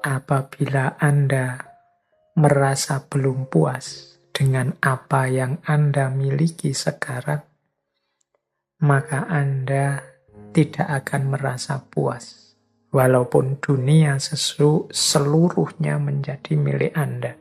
Apabila Anda merasa belum puas dengan apa yang Anda miliki sekarang, maka Anda tidak akan merasa puas, walaupun dunia seluruhnya menjadi milik Anda.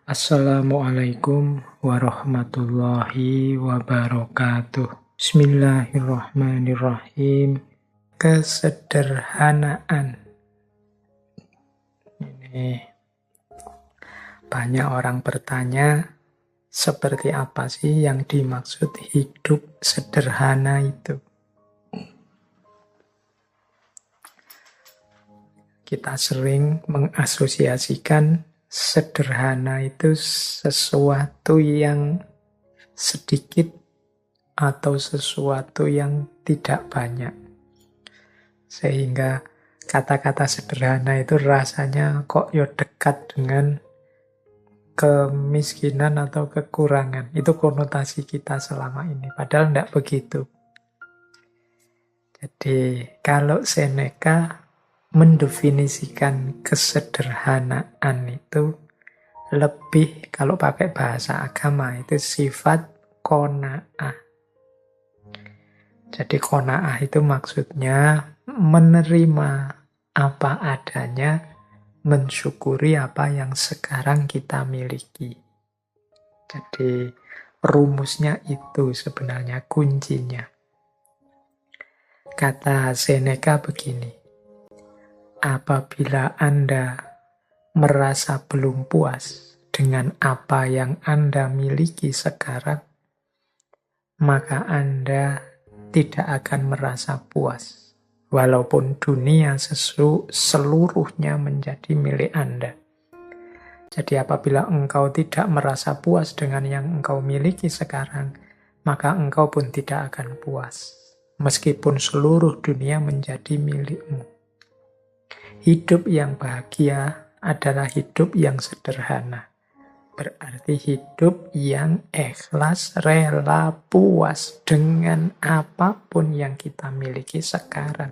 Assalamualaikum warahmatullahi wabarakatuh. Bismillahirrahmanirrahim. Kesederhanaan. Ini banyak orang bertanya, seperti apa sih yang dimaksud hidup sederhana itu? Kita sering mengasosiasikan sederhana itu sesuatu yang sedikit atau sesuatu yang tidak banyak. Sehingga kata-kata sederhana itu rasanya kok dekat dengan kemiskinan atau kekurangan. Itu konotasi kita selama ini. Padahal tidak begitu. Jadi kalau Seneca mendefinisikan kesederhanaan itu lebih, kalau pakai bahasa agama itu sifat qanaah. Jadi qanaah itu maksudnya menerima apa adanya, mensyukuri apa yang sekarang kita miliki. Jadi rumusnya itu sebenarnya kuncinya. Kata Seneca begini, apabila Anda merasa belum puas dengan apa yang Anda miliki sekarang, maka Anda tidak akan merasa puas, walaupun dunia seluruhnya menjadi milik Anda. Jadi apabila engkau tidak merasa puas dengan yang engkau miliki sekarang, maka engkau pun tidak akan puas, meskipun seluruh dunia menjadi milikmu. Hidup yang bahagia adalah hidup yang sederhana. Berarti hidup yang ikhlas, rela, puas dengan apapun yang kita miliki sekarang.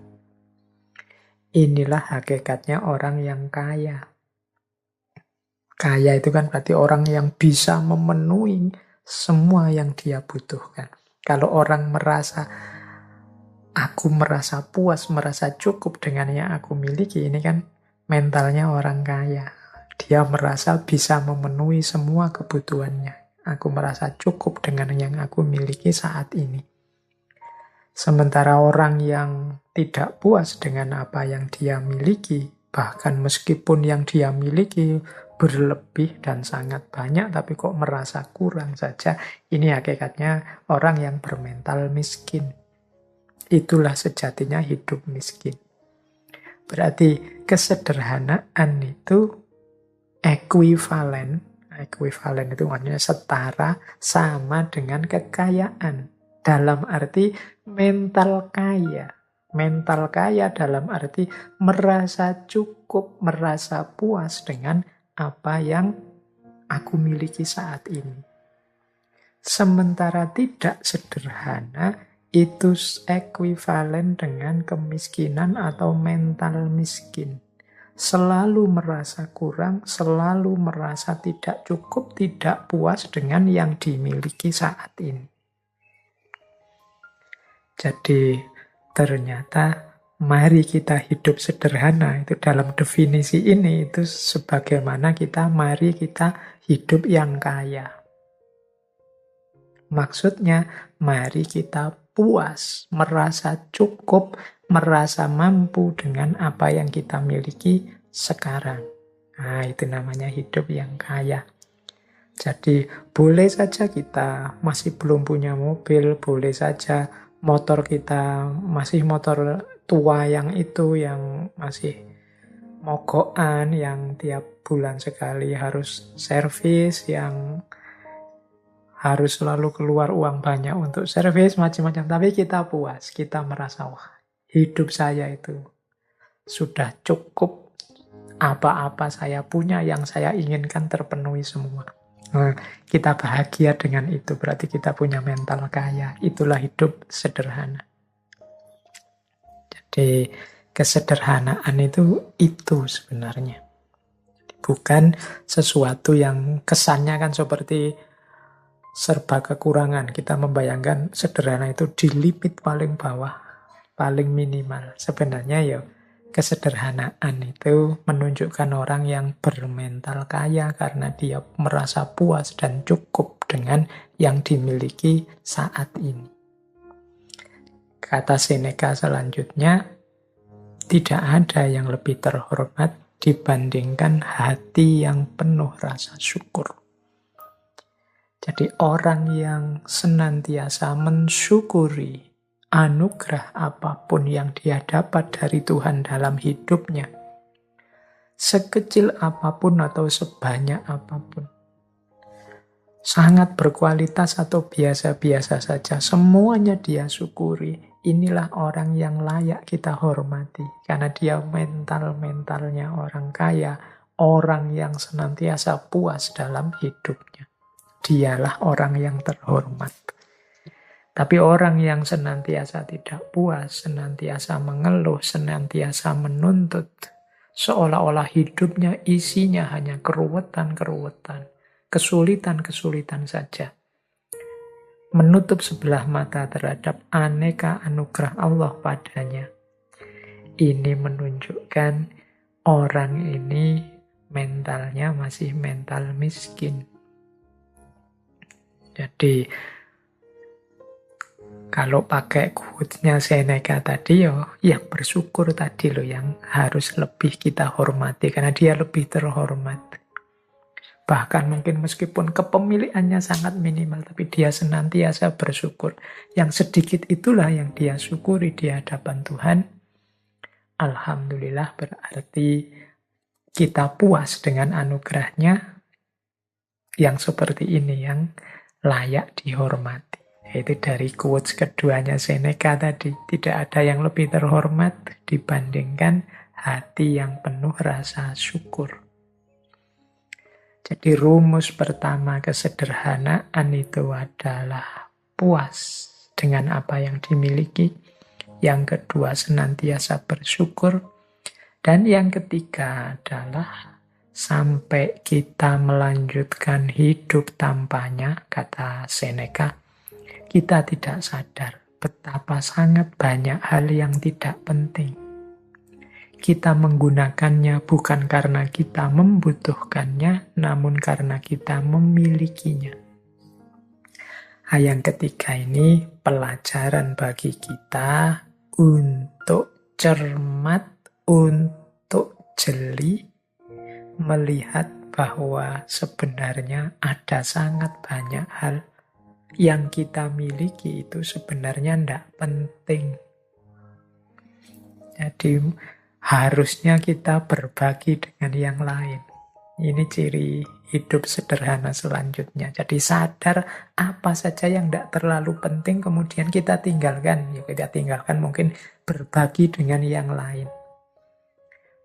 Inilah hakikatnya orang yang kaya. Kaya itu kan berarti orang yang bisa memenuhi semua yang dia butuhkan. Kalau orang merasa, aku merasa puas, merasa cukup dengan yang aku miliki, ini kan mentalnya orang kaya. Dia merasa bisa memenuhi semua kebutuhannya. Aku merasa cukup dengan yang aku miliki saat ini. Sementara orang yang tidak puas dengan apa yang dia miliki, bahkan meskipun yang dia miliki berlebih dan sangat banyak, tapi kok merasa kurang saja, ini hakikatnya orang yang bermental miskin. Itulah sejatinya hidup miskin. Berarti kesederhanaan itu ekuivalen itu maksudnya setara, sama dengan kekayaan. Dalam arti mental kaya. Mental kaya dalam arti merasa cukup, merasa puas dengan apa yang aku miliki saat ini. Sementara tidak sederhana, itu ekuivalen dengan kemiskinan atau mental miskin. Selalu merasa kurang, selalu merasa tidak cukup, tidak puas dengan yang dimiliki saat ini. Jadi ternyata mari kita hidup sederhana, itu dalam definisi ini itu sebagaimana mari kita hidup yang kaya. Maksudnya mari kita puas, merasa cukup, merasa mampu dengan apa yang kita miliki sekarang. Nah, itu namanya hidup yang kaya. Jadi, boleh saja kita masih belum punya mobil, boleh saja motor kita masih motor tua yang masih mogokan, yang tiap bulan sekali harus servis, yang harus selalu keluar uang banyak untuk servis, macam-macam. Tapi kita puas, kita merasa, wah, hidup saya itu sudah cukup, apa-apa saya punya, yang saya inginkan terpenuhi semua. Nah, kita bahagia dengan itu, berarti kita punya mental kaya. Itulah hidup sederhana. Jadi kesederhanaan itu sebenarnya. Bukan sesuatu yang kesannya kan seperti serba kekurangan. Kita membayangkan sederhana itu di limit paling bawah, paling minimal. Sebenarnya ya kesederhanaan itu menunjukkan orang yang bermental kaya karena dia merasa puas dan cukup dengan yang dimiliki saat ini. Kata Seneca selanjutnya, tidak ada yang lebih terhormat dibandingkan hati yang penuh rasa syukur. Jadi orang yang senantiasa mensyukuri anugerah apapun yang dia dapat dari Tuhan dalam hidupnya, sekecil apapun atau sebanyak apapun, sangat berkualitas atau biasa-biasa saja, semuanya dia syukuri. Inilah orang yang layak kita hormati. Karena dia mental-mentalnya orang kaya, orang yang senantiasa puas dalam hidupnya. Dialah orang yang terhormat. Tapi orang yang senantiasa tidak puas, senantiasa mengeluh, senantiasa menuntut, seolah-olah hidupnya isinya hanya keruwetan-keruwetan, kesulitan-kesulitan saja, menutup sebelah mata terhadap aneka anugerah Allah padanya. Ini menunjukkan orang ini mentalnya masih mental miskin. Jadi, kalau pakai quotes-nya Seneca tadi, yang bersyukur tadi yang harus lebih kita hormati, karena dia lebih terhormat. Bahkan mungkin meskipun kepemilikannya sangat minimal, tapi dia senantiasa bersyukur. Yang sedikit itulah yang dia syukuri di hadapan Tuhan. Alhamdulillah, berarti kita puas dengan anugerahnya yang seperti ini, yang layak dihormati. Itu dari quotes keduanya Seneca tadi. Tidak ada yang lebih terhormat dibandingkan hati yang penuh rasa syukur. Jadi rumus pertama kesederhanaan itu adalah puas dengan apa yang dimiliki. Yang kedua senantiasa bersyukur. Dan yang ketiga adalah sampai kita melanjutkan hidup tanpanya, kata Seneca, kita tidak sadar betapa sangat banyak hal yang tidak penting. Kita menggunakannya bukan karena kita membutuhkannya, namun karena kita memilikinya. Yang ketiga ini pelajaran bagi kita untuk cermat, untuk jeli, melihat bahwa sebenarnya ada sangat banyak hal yang kita miliki itu sebenarnya tidak penting. Jadi harusnya kita berbagi dengan yang lain. Ini ciri hidup sederhana selanjutnya. Jadi sadar apa saja yang tidak terlalu penting kemudian kita tinggalkan. Ya, kita tinggalkan mungkin berbagi dengan yang lain.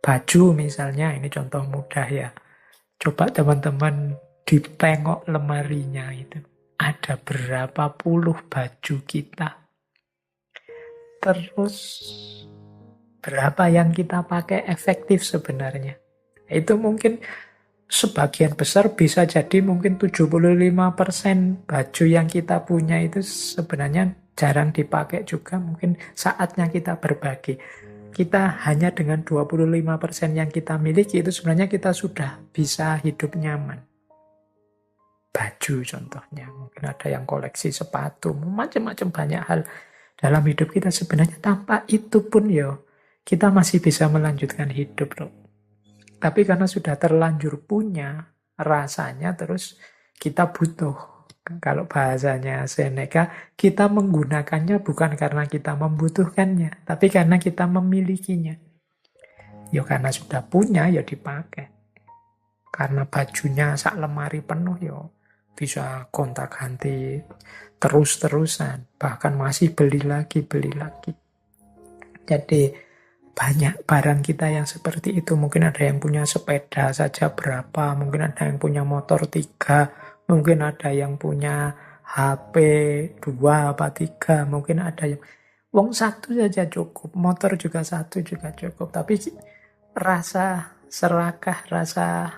Baju misalnya, ini contoh mudah ya. Coba teman-teman ditengok lemarinya itu. Ada berapa puluh baju kita. Terus berapa yang kita pakai efektif sebenarnya. Itu mungkin sebagian besar bisa jadi mungkin 75% baju yang kita punya itu sebenarnya jarang dipakai juga. Mungkin saatnya kita berbagi. Kita hanya dengan 25% yang kita miliki itu sebenarnya kita sudah bisa hidup nyaman. Baju contohnya. Mungkin ada yang koleksi sepatu. Macam-macam banyak hal dalam hidup kita sebenarnya tanpa itu pun kita masih bisa melanjutkan hidup loh. Tapi karena sudah terlanjur punya, rasanya terus kita butuh. Kalau bahasanya Seneca, kita menggunakannya bukan karena kita membutuhkannya, tapi karena kita memilikinya. Karena sudah punya, dipakai. Karena bajunya sak lemari penuh, bisa gonta-ganti terus-terusan. Bahkan masih beli lagi. Jadi banyak barang kita yang seperti itu. Mungkin ada yang punya sepeda saja berapa, mungkin ada yang punya motor 3, Mungkin ada yang punya HP 2 apa 3, mungkin ada yang wong satu saja cukup, motor juga satu juga cukup. Tapi rasa serakah, rasa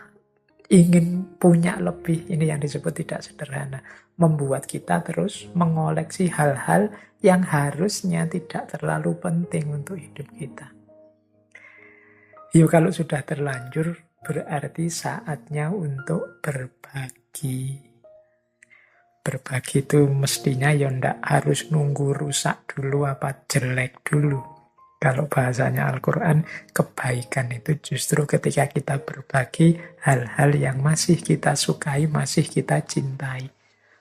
ingin punya lebih, ini yang disebut tidak sederhana. Membuat kita terus mengoleksi hal-hal yang harusnya tidak terlalu penting untuk hidup kita. Yuk, kalau sudah terlanjur, berarti saatnya untuk berbagi. Berbagi itu mestinya ya ndak harus nunggu rusak dulu apa jelek dulu. Kalau bahasanya Al-Quran, kebaikan itu justru ketika kita berbagi hal-hal yang masih kita sukai, masih kita cintai.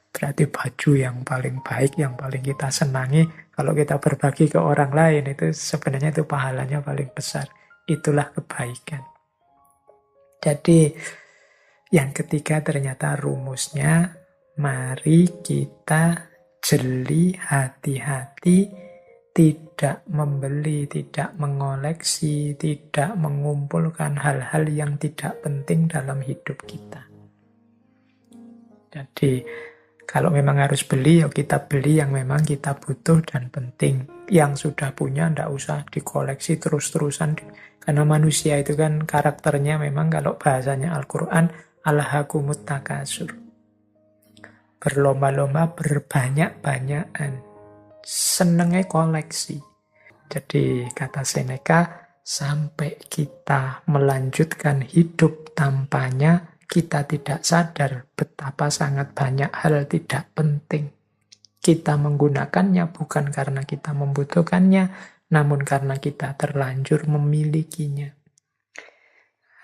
Berarti baju yang paling baik, yang paling kita senangi, kalau kita berbagi ke orang lain, itu sebenarnya itu pahalanya paling besar. Itulah kebaikan. Jadi, yang ketiga ternyata rumusnya, mari kita jeli, hati-hati, tidak membeli, tidak mengoleksi, tidak mengumpulkan hal-hal yang tidak penting dalam hidup kita. Jadi, kalau memang harus beli, ya kita beli yang memang kita butuh dan penting. Yang sudah punya, ndak usah dikoleksi terus-terusan. Karena manusia itu kan karakternya memang kalau bahasanya Al-Quran, alhaakumut takasur. Berlomba-lomba, berbanyak-banyakan. Senengnya koleksi. Jadi kata Seneca, sampai kita melanjutkan hidup tanpanya, kita tidak sadar betapa sangat banyak hal tidak penting. Kita menggunakannya bukan karena kita membutuhkannya, namun karena kita terlanjur memilikinya.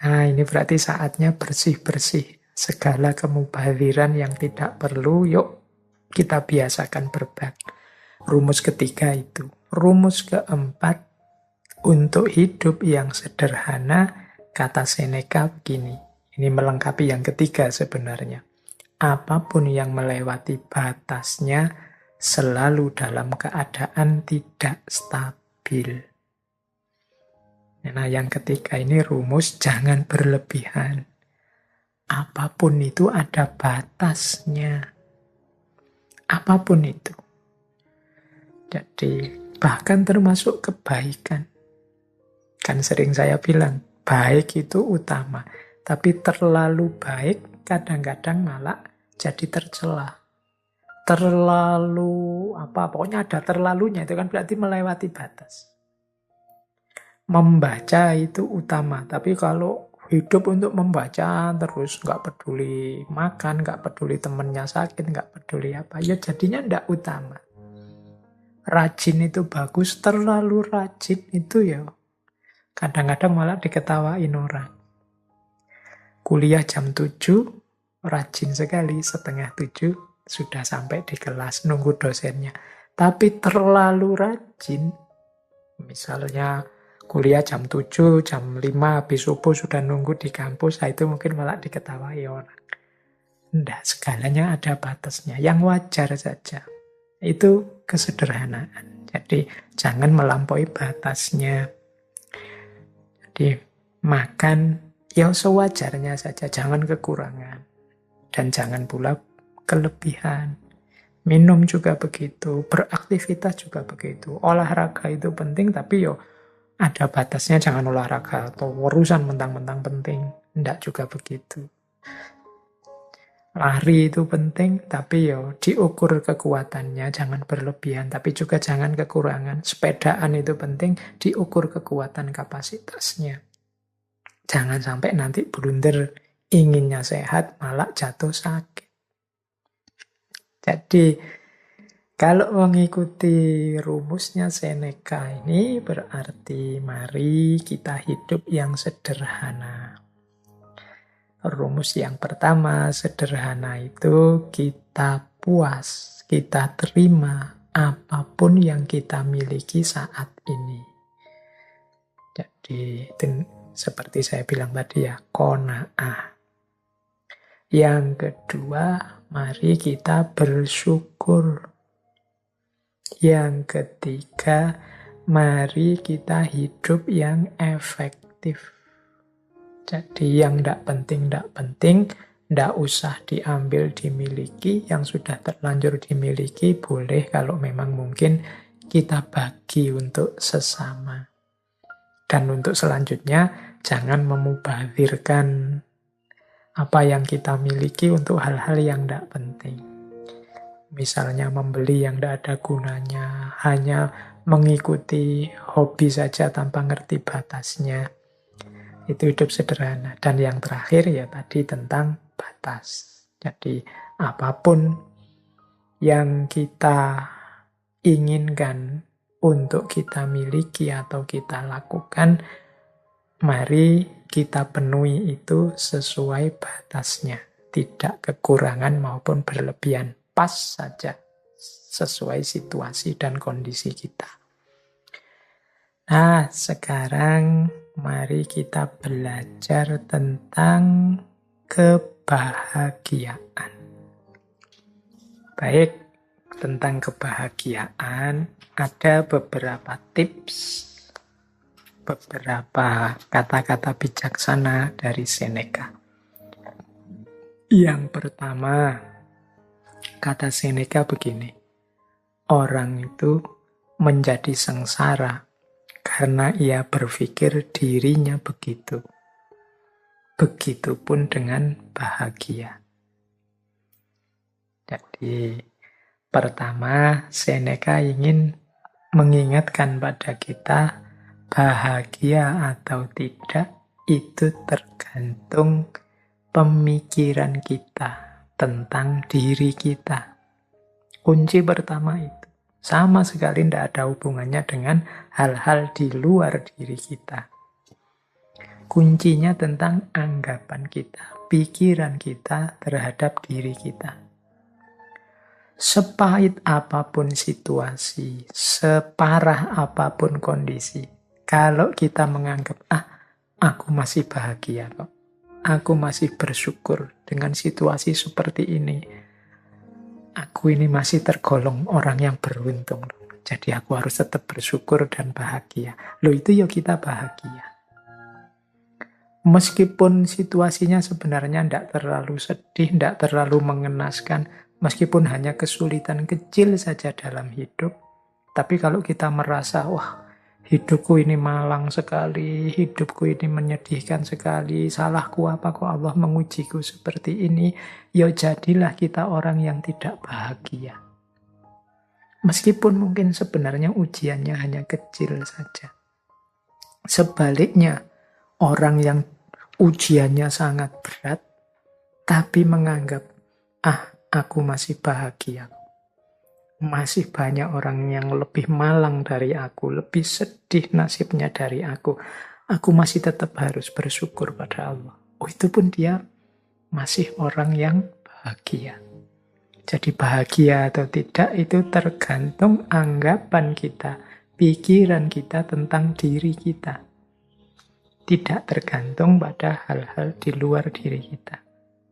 Nah, ini berarti saatnya bersih-bersih. Segala kemubaziran yang tidak perlu, yuk kita biasakan berbagi. Rumus ketiga itu. Rumus keempat, untuk hidup yang sederhana, kata Seneca begini. Ini melengkapi yang ketiga sebenarnya. Apapun yang melewati batasnya selalu dalam keadaan tidak stabil. Nah, yang ketiga ini rumus jangan berlebihan. Apapun itu ada batasnya. Apapun itu. Jadi, bahkan termasuk kebaikan. Kan sering saya bilang, baik itu utama. Tapi terlalu baik kadang-kadang malah jadi tercela. Terlalu, pokoknya ada terlalunya. Itu kan berarti melewati batas. Membaca itu utama. Tapi kalau hidup untuk membaca terus, nggak peduli makan, nggak peduli temennya sakit, nggak peduli apa, ya jadinya nggak utama. Rajin itu bagus, terlalu rajin itu ya kadang-kadang malah diketawain orang. Kuliah jam 7, rajin sekali, setengah 7 sudah sampai di kelas, nunggu dosennya. Tapi terlalu rajin, misalnya kuliah jam 7, jam 5, habis subuh sudah nunggu di kampus, nah itu mungkin malah diketawain orang. Tidak, segalanya ada batasnya, yang wajar saja. Itu kesederhanaan. Jadi jangan melampaui batasnya. Jadi makan ya sewajarnya saja, jangan kekurangan. Dan jangan pula kelebihan. Minum juga begitu, beraktivitas juga begitu. Olahraga itu penting, tapi yo ada batasnya, jangan olahraga atau urusan mentang-mentang penting. Tidak juga begitu. Lari itu penting, tapi yo diukur kekuatannya, jangan berlebihan, tapi juga jangan kekurangan. Sepedaan itu penting, diukur kekuatan kapasitasnya. Jangan sampai nanti blunder, inginnya sehat, malah jatuh sakit. Jadi, kalau mengikuti rumusnya Seneca ini, berarti mari kita hidup yang sederhana. Rumus yang pertama, sederhana itu kita puas, kita terima apapun yang kita miliki saat ini. Jadi, seperti saya bilang tadi ya, qanaah. Yang kedua, mari kita bersyukur. Yang ketiga, mari kita hidup yang efektif. Jadi yang tidak penting, Nggak usah diambil, dimiliki. Yang sudah terlanjur dimiliki, boleh kalau memang mungkin kita bagi untuk sesama. Dan untuk selanjutnya, jangan memubazirkan apa yang kita miliki untuk hal-hal yang tidak penting. Misalnya membeli yang tidak ada gunanya, hanya mengikuti hobi saja tanpa ngerti batasnya. Itu hidup sederhana. Dan yang terakhir ya tadi tentang batas. Jadi apapun yang kita inginkan untuk kita miliki atau kita lakukan, mari kita penuhi itu sesuai batasnya. Tidak kekurangan maupun berlebihan. Pas saja sesuai situasi dan kondisi kita. Nah, sekarang mari kita belajar tentang kebahagiaan. Baik, tentang kebahagiaan ada beberapa tips, beberapa kata-kata bijaksana dari Seneca. Yang pertama, kata Seneca begini, orang itu menjadi sengsara karena ia berpikir dirinya begitu. Begitupun dengan bahagia. Jadi, pertama, Seneca ingin mengingatkan pada kita, bahagia atau tidak, itu tergantung pemikiran kita tentang diri kita. Kunci pertama itu. Sama sekali tidak ada hubungannya dengan hal-hal di luar diri kita. Kuncinya tentang anggapan kita, pikiran kita terhadap diri kita. Sepahit apapun situasi, separah apapun kondisi, kalau kita menganggap, aku masih bahagia kok. Aku masih bersyukur dengan situasi seperti ini. Aku ini masih tergolong orang yang beruntung. Jadi aku harus tetap bersyukur dan bahagia. Loh, itu ya kita bahagia. Meskipun situasinya sebenarnya tidak terlalu sedih, tidak terlalu mengenaskan, meskipun hanya kesulitan kecil saja dalam hidup, tapi kalau kita merasa, wah, hidupku ini malang sekali, hidupku ini menyedihkan sekali, salahku apa kok Allah mengujiku seperti ini, ya jadilah kita orang yang tidak bahagia. Meskipun mungkin sebenarnya ujiannya hanya kecil saja. Sebaliknya, orang yang ujiannya sangat berat, tapi menganggap, aku masih bahagia. Masih banyak orang yang lebih malang dari aku, lebih sedih nasibnya dari aku. Aku masih tetap harus bersyukur pada Allah. Oh, itu pun dia masih orang yang bahagia. Jadi bahagia atau tidak itu tergantung anggapan kita, pikiran kita tentang diri kita. Tidak tergantung pada hal-hal di luar diri kita.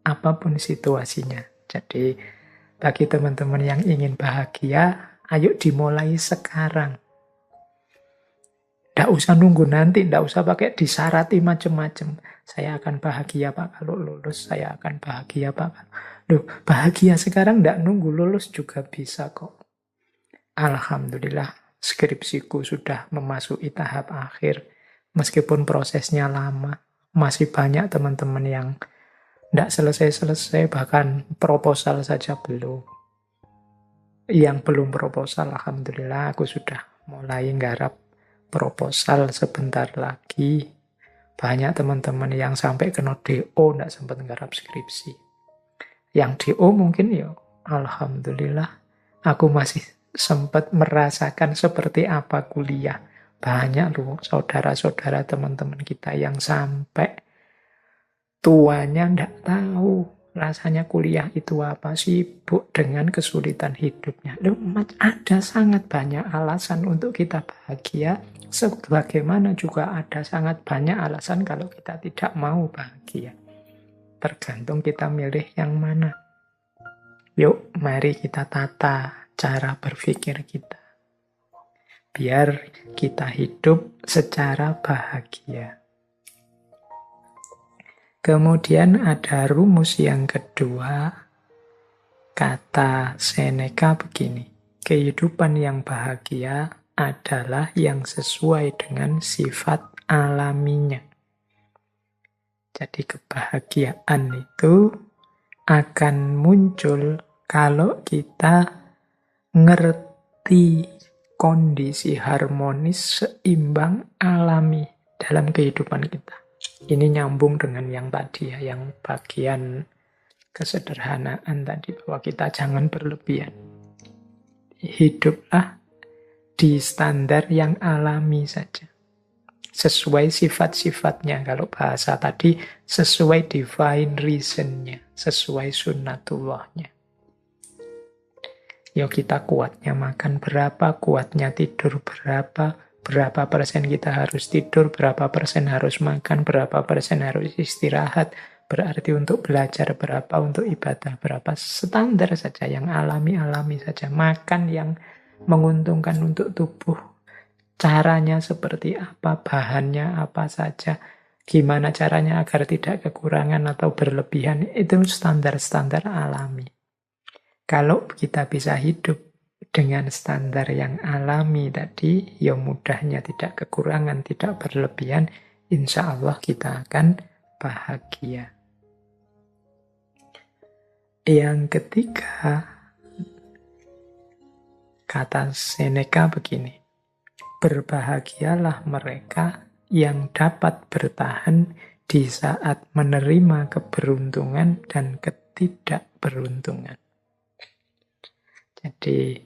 Apapun situasinya. Jadi bagi teman-teman yang ingin bahagia, ayo dimulai sekarang. Tidak usah nunggu nanti, tidak usah pakai disarati macam-macam. Saya akan bahagia Pak kalau lulus, saya akan bahagia Pak. Loh, bahagia sekarang tidak nunggu lulus juga bisa kok. Alhamdulillah, skripsiku sudah memasuki tahap akhir. Meskipun prosesnya lama, masih banyak teman-teman yang tidak selesai-selesai, bahkan proposal saja belum. Yang belum proposal, alhamdulillah aku sudah mulai nggarap proposal sebentar lagi. Banyak teman-teman yang sampai kena DO tidak sempat nggarap skripsi. Yang DO mungkin ya, alhamdulillah aku masih sempat merasakan seperti apa kuliah. Banyak loh saudara-saudara teman-teman kita yang sampai tuanya tidak tahu rasanya kuliah itu apa, sibuk dengan kesulitan hidupnya. Loh, ada sangat banyak alasan untuk kita bahagia, sebagaimana juga ada sangat banyak alasan kalau kita tidak mau bahagia. Tergantung kita milih yang mana. Yuk, mari kita tata cara berpikir kita. Biar kita hidup secara bahagia. Kemudian ada rumus yang kedua, kata Seneca begini, kehidupan yang bahagia adalah yang sesuai dengan sifat alaminya. Jadi kebahagiaan itu akan muncul kalau kita ngerti kondisi harmonis, seimbang, alami dalam kehidupan kita. Ini nyambung dengan yang tadi ya, yang bagian kesederhanaan tadi, bahwa kita jangan berlebihan. Hiduplah di standar yang alami saja. Sesuai sifat-sifatnya. Kalau bahasa tadi, sesuai divine reason-nya. Sesuai sunnatullahnya. Ya kita kuatnya makan berapa, kuatnya tidur berapa persen kita harus tidur, berapa persen harus makan, berapa persen harus istirahat. Berarti untuk belajar berapa, untuk ibadah berapa. Standar saja, yang alami-alami saja. Makan yang menguntungkan untuk tubuh. Caranya seperti apa, bahannya apa saja, gimana caranya agar tidak kekurangan atau berlebihan, itu standar-standar alami. Kalau kita bisa hidup dengan standar yang alami tadi, ya mudahnya tidak kekurangan, tidak berlebihan, insya Allah kita akan bahagia. Yang ketiga, kata Seneca begini, berbahagialah mereka yang dapat bertahan di saat menerima keberuntungan dan ketidakberuntungan. Jadi,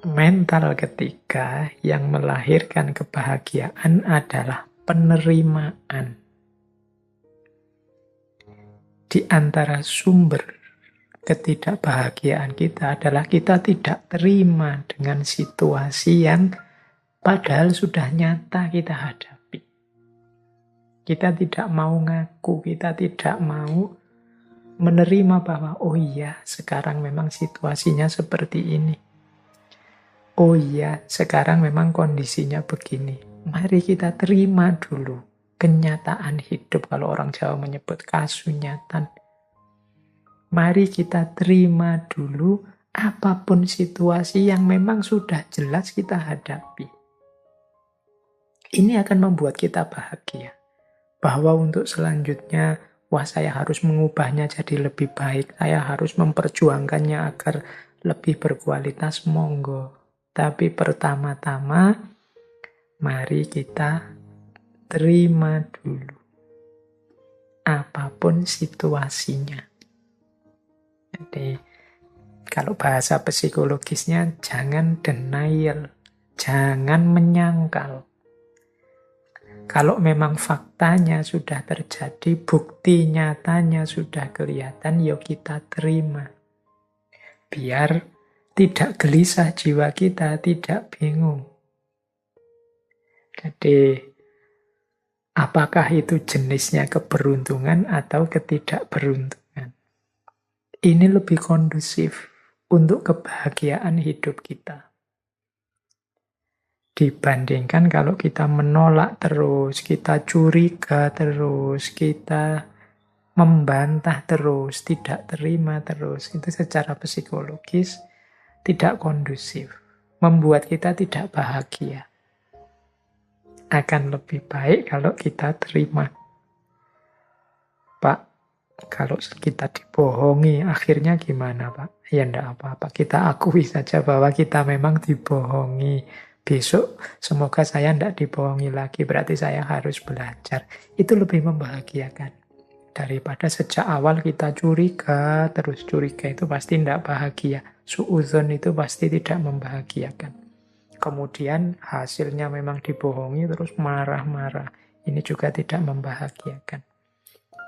mental ketiga yang melahirkan kebahagiaan adalah penerimaan. Di antara sumber ketidakbahagiaan kita adalah kita tidak terima dengan situasi yang padahal sudah nyata kita hadapi. Kita tidak mau ngaku, kita tidak mau menerima bahwa oh iya, sekarang memang situasinya seperti ini. Oh iya, sekarang memang kondisinya begini. Mari kita terima dulu kenyataan hidup, kalau orang Jawa menyebut kasunyatan. Mari kita terima dulu apapun situasi yang memang sudah jelas kita hadapi. Ini akan membuat kita bahagia. Bahwa untuk selanjutnya, wah saya harus mengubahnya jadi lebih baik. Saya harus memperjuangkannya agar lebih berkualitas, monggo. Tapi pertama-tama, mari kita terima dulu. Apapun situasinya. Jadi, kalau bahasa psikologisnya, jangan denial. Jangan menyangkal. Kalau memang faktanya sudah terjadi, bukti nyatanya sudah kelihatan, yuk kita terima. Biar tidak gelisah jiwa kita, tidak bingung. Jadi, apakah itu jenisnya keberuntungan atau ketidakberuntungan? Ini lebih kondusif untuk kebahagiaan hidup kita. Dibandingkan kalau kita menolak terus, kita curiga terus, kita membantah terus, tidak terima terus. Itu secara psikologis tidak kondusif. Membuat kita tidak bahagia. Akan lebih baik kalau kita terima. Pak, kalau kita dibohongi, akhirnya gimana Pak? Ya enggak apa-apa, kita akui saja bahwa kita memang dibohongi. Besok semoga saya tidak dibohongi lagi, berarti saya harus belajar. Itu lebih membahagiakan. Daripada sejak awal kita curiga, terus curiga itu pasti tidak bahagia. Suudzon itu pasti tidak membahagiakan. Kemudian hasilnya memang dibohongi, terus marah-marah. Ini juga tidak membahagiakan.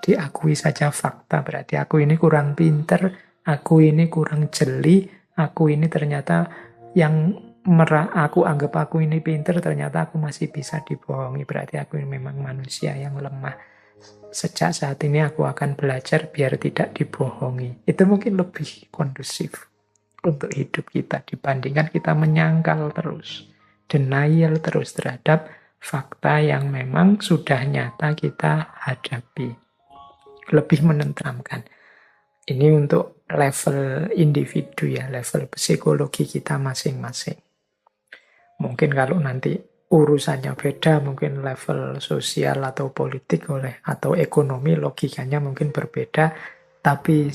Diakui saja fakta, berarti aku ini kurang pinter, aku ini kurang jeli, aku ini ternyata yang aku anggap aku ini pinter, ternyata aku masih bisa dibohongi. Berarti aku ini memang manusia yang lemah. Sejak saat ini aku akan belajar biar tidak dibohongi. Itu mungkin lebih kondusif untuk hidup kita dibandingkan kita menyangkal terus, denial terus terhadap fakta yang memang sudah nyata kita hadapi. lebih menenteramkan. Ini untuk level individu ya, level psikologi kita masing-masing. Mungkin kalau nanti urusannya beda, mungkin level sosial atau politik atau ekonomi logikanya mungkin berbeda, tapi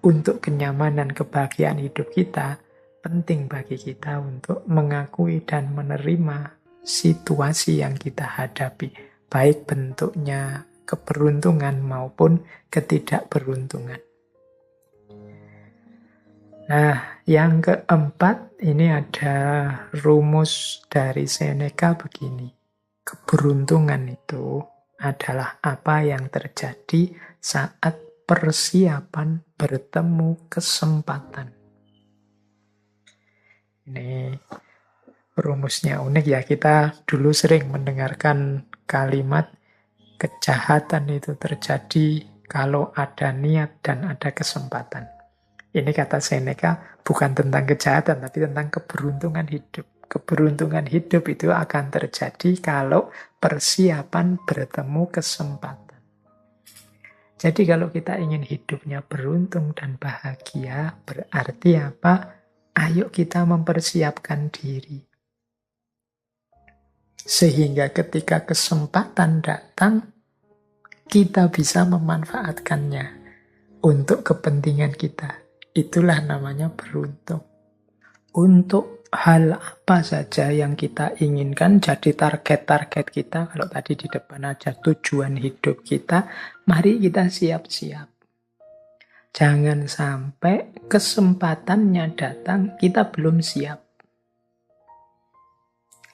untuk kenyamanan kebahagiaan hidup kita, penting bagi kita untuk mengakui dan menerima situasi yang kita hadapi, baik bentuknya keberuntungan maupun ketidakberuntungan. Nah, yang keempat, ini ada rumus dari Seneca begini. Keberuntungan itu adalah apa yang terjadi saat persiapan bertemu kesempatan. Ini rumusnya unik ya, kita dulu sering mendengarkan kalimat kejahatan itu terjadi kalau ada niat dan ada kesempatan. Ini kata Seneca bukan tentang kejahatan, tapi tentang keberuntungan hidup. Keberuntungan hidup itu akan terjadi kalau persiapan bertemu kesempatan. Jadi kalau kita ingin hidupnya beruntung dan bahagia, berarti apa? Ayo kita mempersiapkan diri. Sehingga ketika kesempatan datang, kita bisa memanfaatkannya untuk kepentingan kita. Itulah namanya beruntung. Untuk hal apa saja yang kita inginkan jadi target-target kita, kalau tadi di depan aja tujuan hidup kita, mari kita siap-siap. Jangan sampai kesempatannya datang, kita belum siap.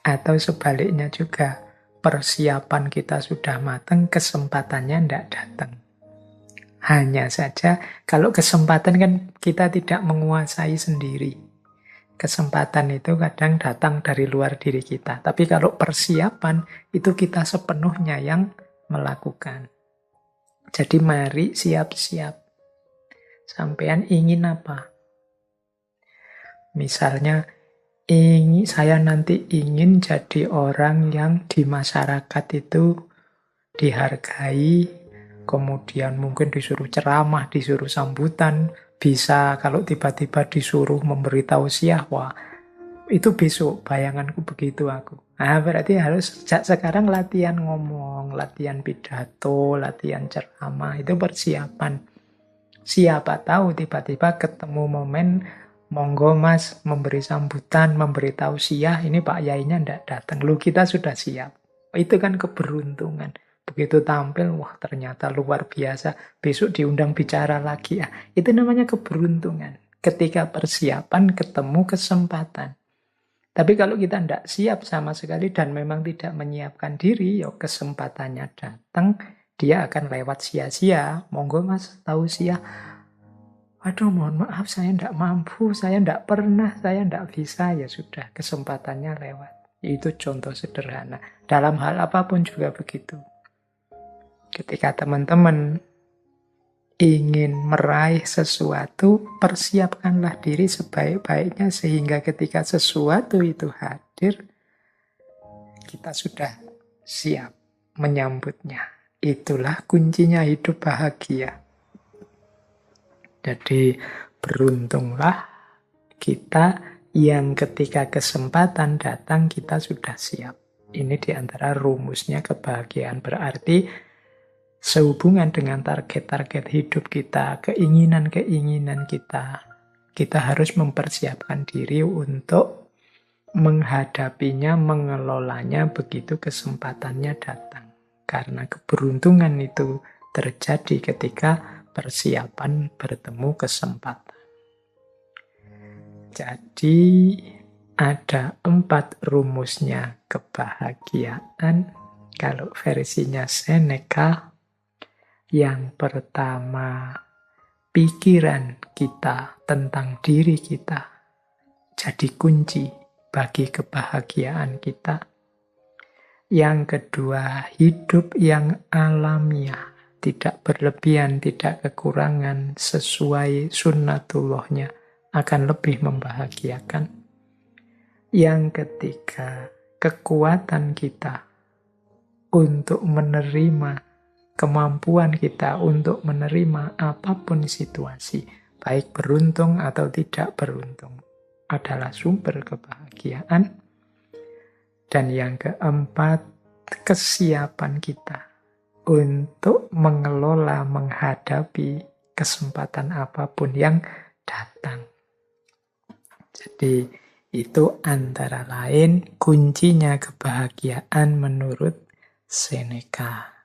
Atau sebaliknya juga, persiapan kita sudah matang, kesempatannya tidak datang. Hanya saja, kalau kesempatan kan kita tidak menguasai sendiri. Kesempatan itu kadang datang dari luar diri kita. Tapi kalau persiapan, itu kita sepenuhnya yang melakukan. Jadi mari siap-siap. Sampean ingin apa? Misalnya, saya nanti ingin jadi orang yang di masyarakat itu dihargai, kemudian mungkin disuruh ceramah, disuruh sambutan, bisa kalau tiba-tiba disuruh memberi tausiah, wah itu besok bayanganku begitu aku. Nah berarti harus sejak sekarang latihan ngomong, latihan pidato, latihan ceramah, itu persiapan. Siapa tahu tiba-tiba ketemu momen, monggo mas memberi sambutan, memberi tausiah, ini Pak Yainya ndak datang, lu kita sudah siap. Itu kan keberuntungan. Begitu tampil, wah ternyata luar biasa. Besok diundang bicara lagi. Ya, itu namanya keberuntungan. Ketika persiapan ketemu kesempatan. Tapi kalau kita tidak siap sama sekali dan memang tidak menyiapkan diri, ya kesempatannya datang, dia akan lewat sia-sia. Monggo mas tausiah. Aduh mohon maaf saya tidak mampu, saya tidak pernah, saya tidak bisa. Ya sudah, kesempatannya lewat. Itu contoh sederhana. Dalam hal apapun juga begitu. Ketika teman-teman ingin meraih sesuatu, persiapkanlah diri sebaik-baiknya sehingga ketika sesuatu itu hadir, kita sudah siap menyambutnya. Itulah kuncinya hidup bahagia. Jadi beruntunglah kita yang ketika kesempatan datang kita sudah siap. Ini diantara rumusnya kebahagiaan. Berarti sehubungan dengan target-target hidup kita, keinginan-keinginan kita, kita harus mempersiapkan diri untuk menghadapinya, mengelolanya begitu kesempatannya datang. Karena keberuntungan itu terjadi ketika persiapan bertemu kesempatan. Jadi ada 4 rumusnya kebahagiaan. Kalau versinya Seneca, yang pertama, pikiran kita tentang diri kita jadi kunci bagi kebahagiaan kita. Yang kedua, hidup yang alamiah, tidak berlebihan, tidak kekurangan, sesuai sunnatullahnya, akan lebih membahagiakan. Yang ketiga, kekuatan kita untuk menerima kemampuan kita untuk menerima apapun situasi, baik beruntung atau tidak beruntung, adalah sumber kebahagiaan. Dan yang keempat, kesiapan kita untuk mengelola, menghadapi kesempatan apapun yang datang. Jadi itu antara lain kuncinya kebahagiaan menurut Seneca.